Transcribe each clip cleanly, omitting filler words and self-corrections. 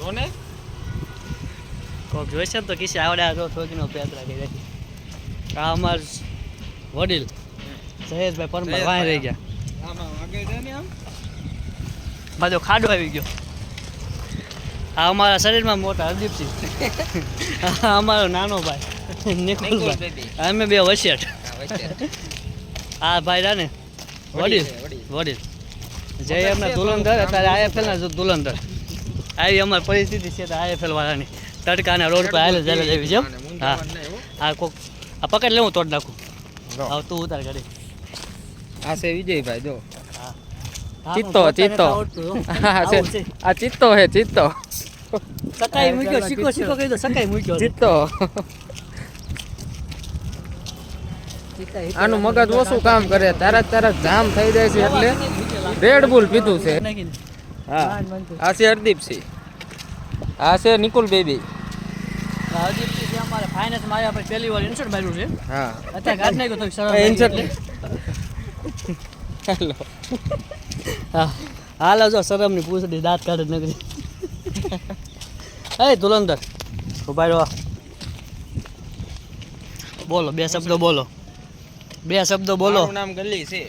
કોને કોક જોઈશે ને તો કિસ્સે આવડે તો થોડીનો પેત રાખી રાખી આ અમાર વડીલ જયેશભાઈ પરમાર વાય રહી ગયા આમાં વાગે છે ને આમ બાજુ ખાડો આવી ગયો આ અમારા શરીરમાં મોટા હરદીપસિંહ આ અમારો નાનો ભાઈ નિકુલભાઈ અમે બે વસિયટ આ ભાઈ રા ને વડીલ વડીલ જય એમના ધુલંધર અત્યારે આઈએફએલ ના ધુલંધર આવી અમારી પરિસ્થિતિ છે તો આઈએફએલ વાળાની તડકાના રોડ પર હાલે ચાલે જેવી છે હા આ કોક આ પકડ લે હું તોડ નાખું હવે તું ઉતાર કરી આ છે વિજયભાઈ જો ચિત્તો ચિત્તો આ ચિત્તો હે ચિત્તો સકાઈ મૂક્યો શીખો શીખો કહી દો સકાઈ મૂક્યો ચિત્તો આનું મગજ ઓછું કામ કરે તરત જામ થઈ જાય છે એટલે રેડ બુલ પીધું છે હા આ છે હરદીપસિંહ આ છે નિકુલ બેબી હરદીપસિંહ અમારે ફાઇનાન્સ માં આવ્યા પછી પહેલી વાર ઇન્સર્ટ માર્યું છે હા અત્યારે કાઢ નાખ્યો તો સરળ ઇન્સર્ટ હેલો હા હાલ જો શરમની પૂછડી દાંત કાઢે નગરી એ ધુલંધર ઉભા રહો બોલો બે શબ્દો બોલો બે શબ્દો બોલો નામ ગલી છે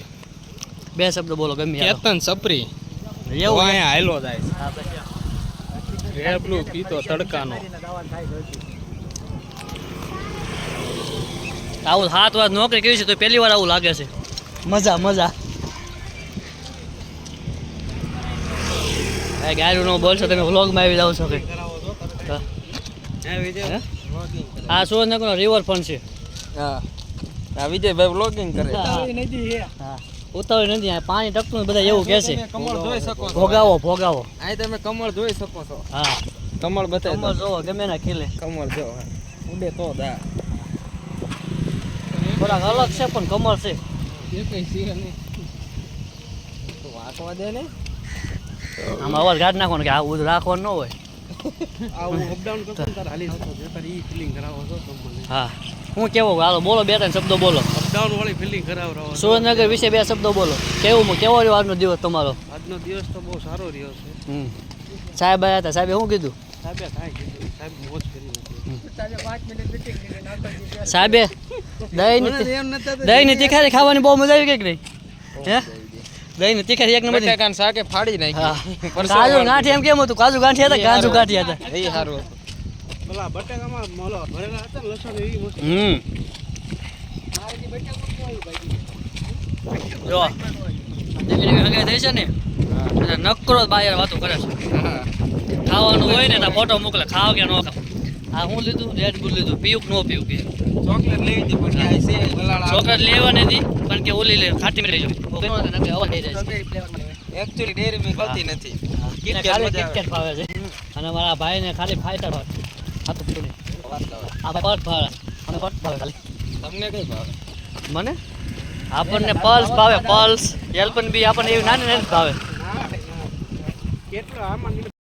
બે શબ્દો બોલો ગમે કેતન સપરી એવું અહીંયા હાયલો જાય હા બસ રેડબ્લુ પીતો તડકાનો આવું 7 વાર નોકરી કરી છે તો પહેલી વાર આવું લાગે છે મજા મજા એ ગાયરું નો બોલશો તમે વ્લોગમાં આવી જાવ છો કે આ સુરેન્દ્રનગરનો રિવરફ્રન્ટ છે હા આ વિજયભાઈ વ્લોગિંગ કરે હા ઉતાવળ નથી આ પાણી ટકતું ને બધા એવું કહે છે કમળ જોઈ શકો છો ભોગાવો ભોગાવો અહીં તમે કમળ જોઈ શકો છો હા કમળ બતાવી કમળ જોવો ગમે ના ખીલે કમળ જો ઉડે તો દા થોડાક અલગ છે પણ કમળ છે વાંકવા દે ને આમાં અવાજ કાઢ નાખો ને કે આવું બધું રાખવાનું ન હોય આવું અપડાઉન કરતો તાર હાલી જતો તાર ઈ ફીલિંગ કરાવો છો તમને હા હું કેવો હાલો બોલો બે ત્રણ શબ્દો બોલો અપડાઉન વાળી ફીલિંગ કરાવો સુરેન્દ્રનગર વિશે બે શબ્દો બોલો કેવો રહ્યો આજનો દિવસ તમારો આજનો દિવસ તો બહુ સારો રહ્યો છે સાહેબ આવ્યા હતા સાહેબે શું કીધું સાહેબે કાંઈ કીધું સાહેબ મોજ કરી નથી સાહેબે દહીં ની તીખારી ખાવાની બહુ મજા આવી ગઈ કે નહીં હે દહીં ની તીખારી એક નંબર બટાકાને શાકે ફાડી નાખી કાજુ ગાંઠી એમ કેમ હતું કાજુ ગાંઠી હતા કાજુ ગાંઠી હતા એ સારું પેલા બટાકામાં મોલો ભરેલા હતા ને લસણ એવી મસ્ત જો દીકરી હંગાઈ થઈ છે ને એટલે નકરો બાયર વાતો કરે છે ખાવાનું હોય ને તો ફોટો મોકલે ખાવ કે ન ખાવ આ હું લીધું રેડ બુલ લીધું પીવું કે ન પીવું કે ચોકલેટ લેવી હતી પણ આ છે ગલાડા ચોકલેટ લેવાની હતી પણ કે ઓલી લે ખાટી મે લેજો હવા થઈ જાય છે એકચ્યુઅલી ડેરી મિલ્ક ગલતી નથી એને ખાલી કિટકેટ ભાવે છે અને મારા ભાઈને ખાલી ફાઈટર ભાવે આ તો પૂરી આ પટ ભાવે અને પટ ભાવે ખાલી તમને કઈ ભાવે મને આપણને પલ્સ ભાવે પલ્સ એલ્પન બી આપણને એવી નાની નાની ભાવે કેટલા આમાં